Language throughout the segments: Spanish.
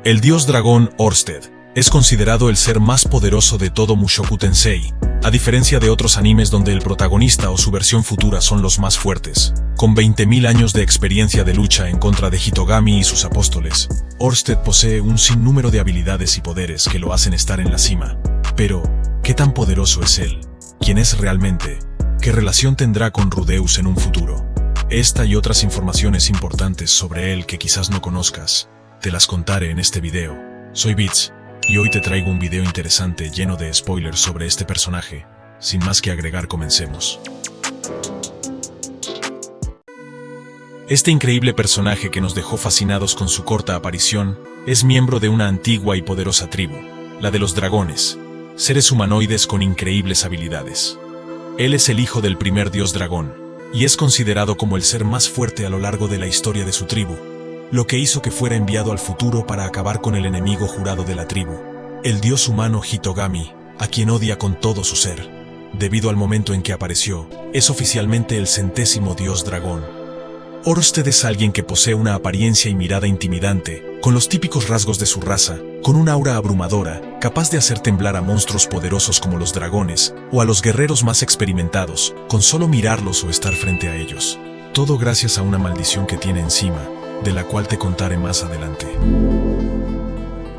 El dios dragón Ørsted es considerado el ser más poderoso de todo Mushoku Tensei, a diferencia de otros animes donde el protagonista o su versión futura son los más fuertes. Con 20.000 años de experiencia de lucha en contra de Hitogami y sus apóstoles, Ørsted posee un sinnúmero de habilidades y poderes que lo hacen estar en la cima. Pero, ¿qué tan poderoso es él? ¿Quién es realmente? ¿Qué relación tendrá con Rudeus en un futuro? Esta y otras informaciones importantes sobre él que quizás no conozcas, te las contaré en este video. Soy Beats, y hoy te traigo un video interesante lleno de spoilers sobre este personaje. Sin más que agregar, comencemos. Este increíble personaje que nos dejó fascinados con su corta aparición es miembro de una antigua y poderosa tribu, la de los dragones, seres humanoides con increíbles habilidades. Él es el hijo del primer dios dragón, y es considerado como el ser más fuerte a lo largo de la historia de su tribu, lo que hizo que fuera enviado al futuro para acabar con el enemigo jurado de la tribu, el dios humano Hitogami, a quien odia con todo su ser. Debido al momento en que apareció, es oficialmente el 100º dios dragón. Ørsted es alguien que posee una apariencia y mirada intimidante, con los típicos rasgos de su raza, con una aura abrumadora, capaz de hacer temblar a monstruos poderosos como los dragones, o a los guerreros más experimentados, con solo mirarlos o estar frente a ellos. Todo gracias a una maldición que tiene encima, de la cual te contaré más adelante.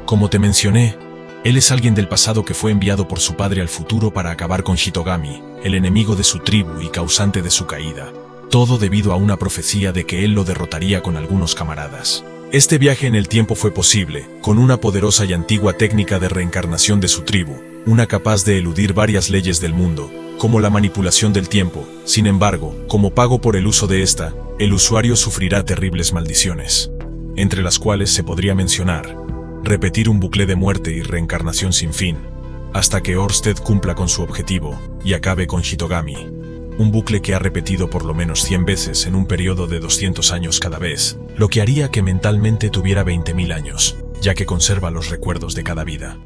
Como te mencioné, él es alguien del pasado que fue enviado por su padre al futuro para acabar con Hitogami, el enemigo de su tribu y causante de su caída. Todo debido a una profecía de que él lo derrotaría con algunos camaradas. Este viaje en el tiempo fue posible, con una poderosa y antigua técnica de reencarnación de su tribu, una capaz de eludir varias leyes del mundo, como la manipulación del tiempo. Sin embargo, como pago por el uso de esta, el usuario sufrirá terribles maldiciones, entre las cuales se podría mencionar repetir un bucle de muerte y reencarnación sin fin, hasta que Ørsted cumpla con su objetivo y acabe con Hitogami. Un bucle que ha repetido por lo menos 100 veces en un periodo de 200 años cada vez, lo que haría que mentalmente tuviera 20.000 años, ya que conserva los recuerdos de cada vida.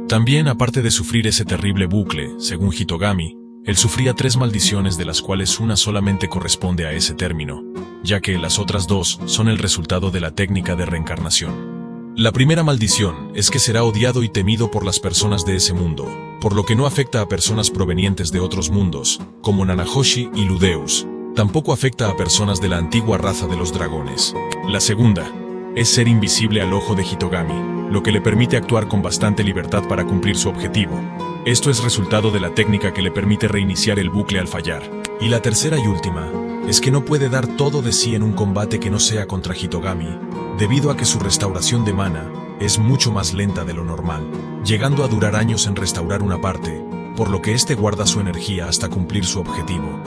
También, aparte de sufrir ese terrible bucle, según Hitogami, él sufría 3 maldiciones de las cuales una solamente corresponde a ese término, ya que las otras 2 son el resultado de la técnica de reencarnación. La primera maldición es que será odiado y temido por las personas de ese mundo, por lo que no afecta a personas provenientes de otros mundos, como Nanahoshi y Ludeus. Tampoco afecta a personas de la antigua raza de los dragones. La segunda es ser invisible al ojo de Hitogami, lo que le permite actuar con bastante libertad para cumplir su objetivo. Esto es resultado de la técnica que le permite reiniciar el bucle al fallar. Y la tercera y última es que no puede dar todo de sí en un combate que no sea contra Hitogami, debido a que su restauración de mana es mucho más lenta de lo normal, llegando a durar años en restaurar una parte, por lo que este guarda su energía hasta cumplir su objetivo.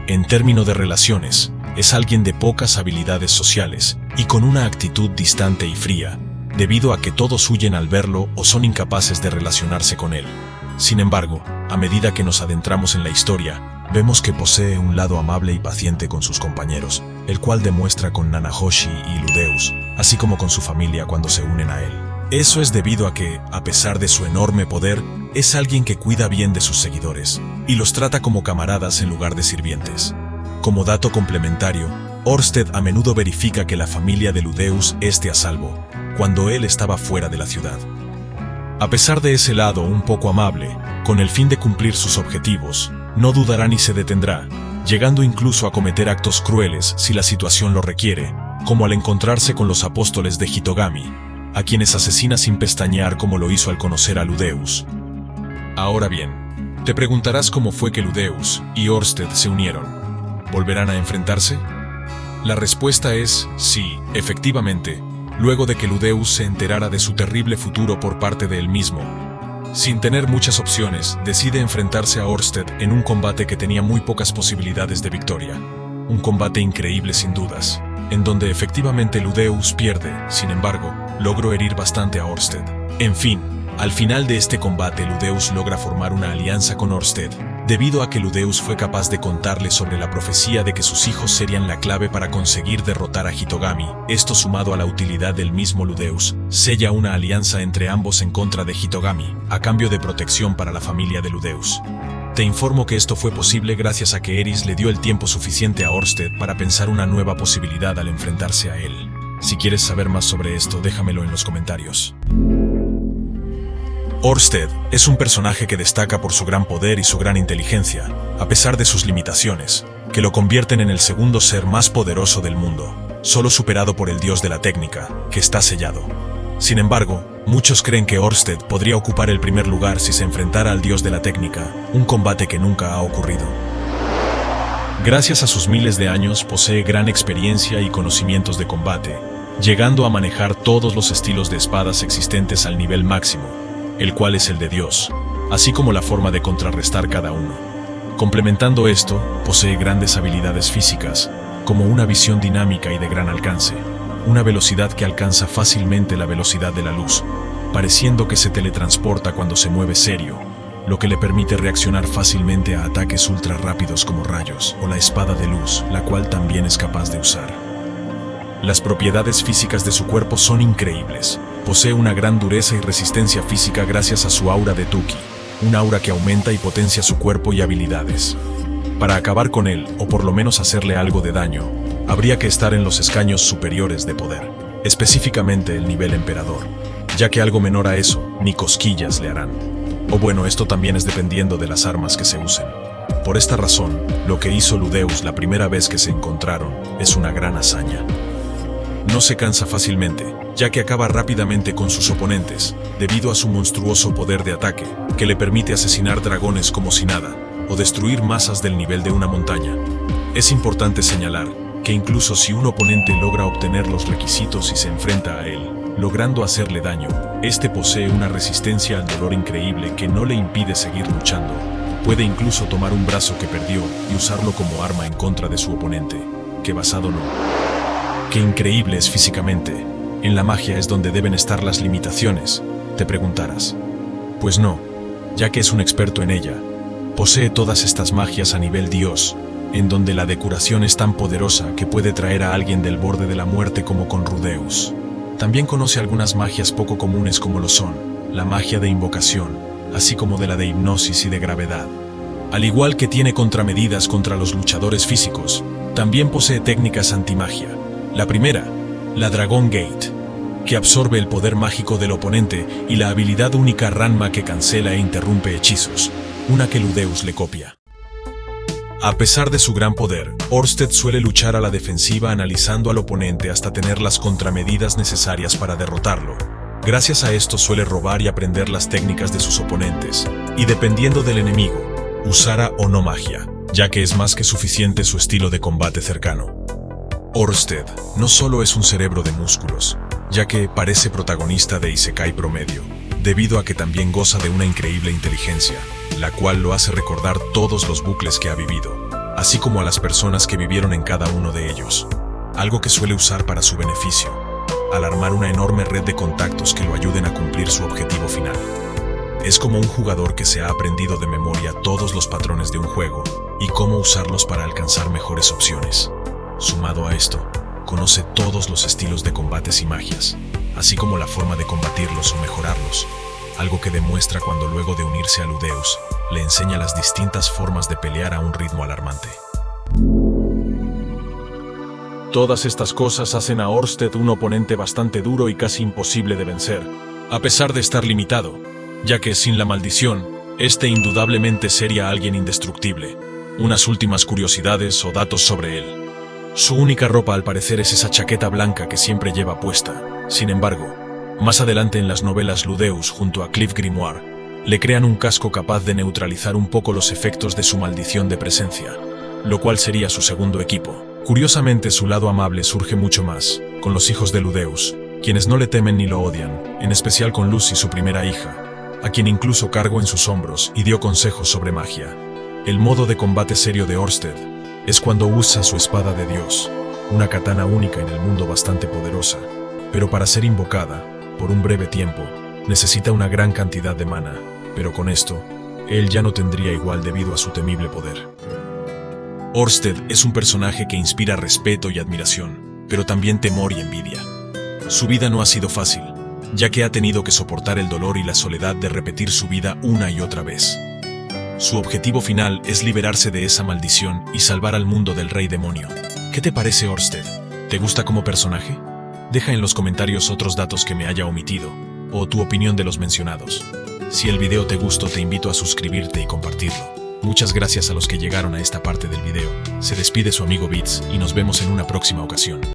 En términos de relaciones, es alguien de pocas habilidades sociales y con una actitud distante y fría, debido a que todos huyen al verlo o son incapaces de relacionarse con él. Sin embargo, a medida que nos adentramos en la historia, vemos que posee un lado amable y paciente con sus compañeros, el cual demuestra con Nanahoshi y Ludeus, así como con su familia cuando se unen a él. Eso es debido a que, a pesar de su enorme poder, es alguien que cuida bien de sus seguidores, y los trata como camaradas en lugar de sirvientes. Como dato complementario, Ørsted a menudo verifica que la familia de Ludeus esté a salvo, cuando él estaba fuera de la ciudad. A pesar de ese lado un poco amable, con el fin de cumplir sus objetivos, no dudará ni se detendrá, llegando incluso a cometer actos crueles si la situación lo requiere, como al encontrarse con los apóstoles de Hitogami, a quienes asesina sin pestañear como lo hizo al conocer a Ludeus. Ahora bien, te preguntarás cómo fue que Ludeus y Ørsted se unieron. ¿Volverán a enfrentarse? La respuesta es sí, efectivamente, luego de que Ludeus se enterara de su terrible futuro por parte de él mismo. Sin tener muchas opciones, decide enfrentarse a Ørsted en un combate que tenía muy pocas posibilidades de victoria. Un combate increíble sin dudas, en donde efectivamente Ludeus pierde, sin embargo, logró herir bastante a Ørsted. En fin, al final de este combate Ludeus logra formar una alianza con Ørsted, debido a que Ludeus fue capaz de contarle sobre la profecía de que sus hijos serían la clave para conseguir derrotar a Hitogami. Esto, sumado a la utilidad del mismo Ludeus, sella una alianza entre ambos en contra de Hitogami, a cambio de protección para la familia de Ludeus. Te informo que esto fue posible gracias a que Eris le dio el tiempo suficiente a Ørsted para pensar una nueva posibilidad al enfrentarse a él. Si quieres saber más sobre esto, déjamelo en los comentarios. Orsted es un personaje que destaca por su gran poder y su gran inteligencia, a pesar de sus limitaciones, que lo convierten en el segundo ser más poderoso del mundo, solo superado por el dios de la técnica, que está sellado. Sin embargo, muchos creen que Orsted podría ocupar el primer lugar si se enfrentara al dios de la técnica, un combate que nunca ha ocurrido. Gracias a sus miles de años posee gran experiencia y conocimientos de combate, llegando a manejar todos los estilos de espadas existentes al nivel máximo, el cual es el de Dios, así como la forma de contrarrestar cada uno. Complementando esto, posee grandes habilidades físicas, como una visión dinámica y de gran alcance, una velocidad que alcanza fácilmente la velocidad de la luz, pareciendo que se teletransporta cuando se mueve serio, lo que le permite reaccionar fácilmente a ataques ultra rápidos como rayos o la espada de luz, la cual también es capaz de usar. Las propiedades físicas de su cuerpo son increíbles. Posee una gran dureza y resistencia física gracias a su aura de Tuki, un aura que aumenta y potencia su cuerpo y habilidades. Para acabar con él, o por lo menos hacerle algo de daño, habría que estar en los escaños superiores de poder, específicamente el nivel emperador, ya que algo menor a eso, ni cosquillas le harán. O bueno, esto también es dependiendo de las armas que se usen. Por esta razón, lo que hizo Ludeus la primera vez que se encontraron es una gran hazaña. No se cansa fácilmente, ya que acaba rápidamente con sus oponentes, debido a su monstruoso poder de ataque, que le permite asesinar dragones como si nada, o destruir masas del nivel de una montaña. Es importante señalar que incluso si un oponente logra obtener los requisitos y se enfrenta a él, logrando hacerle daño, este posee una resistencia al dolor increíble que no le impide seguir luchando. Puede incluso tomar un brazo que perdió y usarlo como arma en contra de su oponente, que basado no. Qué increíble es físicamente. En la magia es donde deben estar las limitaciones, te preguntarás. Pues no, ya que es un experto en ella. Posee todas estas magias a nivel dios, en donde la decuración es tan poderosa que puede traer a alguien del borde de la muerte como con Rudeus. También conoce algunas magias poco comunes como lo son, la magia de invocación, así como de la de hipnosis y de gravedad. Al igual que tiene contramedidas contra los luchadores físicos, también posee técnicas antimagia. La primera, la Dragon Gate, que absorbe el poder mágico del oponente, y la habilidad única Ranma que cancela e interrumpe hechizos, una que Ludeus le copia. A pesar de su gran poder, Orsted suele luchar a la defensiva analizando al oponente hasta tener las contramedidas necesarias para derrotarlo. Gracias a esto suele robar y aprender las técnicas de sus oponentes, y dependiendo del enemigo, usara o no magia, ya que es más que suficiente su estilo de combate cercano. Orsted no solo es un cerebro de músculos, ya que parece protagonista de Isekai promedio, debido a que también goza de una increíble inteligencia, la cual lo hace recordar todos los bucles que ha vivido, así como a las personas que vivieron en cada uno de ellos, algo que suele usar para su beneficio, al armar una enorme red de contactos que lo ayuden a cumplir su objetivo final. Es como un jugador que se ha aprendido de memoria todos los patrones de un juego y cómo usarlos para alcanzar mejores opciones. Sumado a esto, conoce todos los estilos de combates y magias, así como la forma de combatirlos o mejorarlos, algo que demuestra cuando luego de unirse a Ludeus, le enseña las distintas formas de pelear a un ritmo alarmante. Todas estas cosas hacen a Orsted un oponente bastante duro y casi imposible de vencer, a pesar de estar limitado, ya que sin la maldición, este indudablemente sería alguien indestructible. Unas últimas curiosidades o datos sobre él. Su única ropa al parecer es esa chaqueta blanca que siempre lleva puesta. Sin embargo, más adelante en las novelas Ludeus junto a Cliff Grimoire, le crean un casco capaz de neutralizar un poco los efectos de su maldición de presencia, lo cual sería su segundo equipo. Curiosamente su lado amable surge mucho más, con los hijos de Ludeus, quienes no le temen ni lo odian, en especial con Lucy, su primera hija, a quien incluso cargó en sus hombros y dio consejos sobre magia. El modo de combate serio de Orsted es cuando usa su espada de Dios, una katana única en el mundo bastante poderosa, pero para ser invocada, por un breve tiempo, necesita una gran cantidad de mana, pero con esto, él ya no tendría igual debido a su temible poder. Orsted es un personaje que inspira respeto y admiración, pero también temor y envidia. Su vida no ha sido fácil, ya que ha tenido que soportar el dolor y la soledad de repetir su vida una y otra vez. Su objetivo final es liberarse de esa maldición y salvar al mundo del Rey Demonio. ¿Qué te parece Orsted? ¿Te gusta como personaje? Deja en los comentarios otros datos que me haya omitido, o tu opinión de los mencionados. Si el video te gustó, te invito a suscribirte y compartirlo. Muchas gracias a los que llegaron a esta parte del video. Se despide su amigo Beats y nos vemos en una próxima ocasión.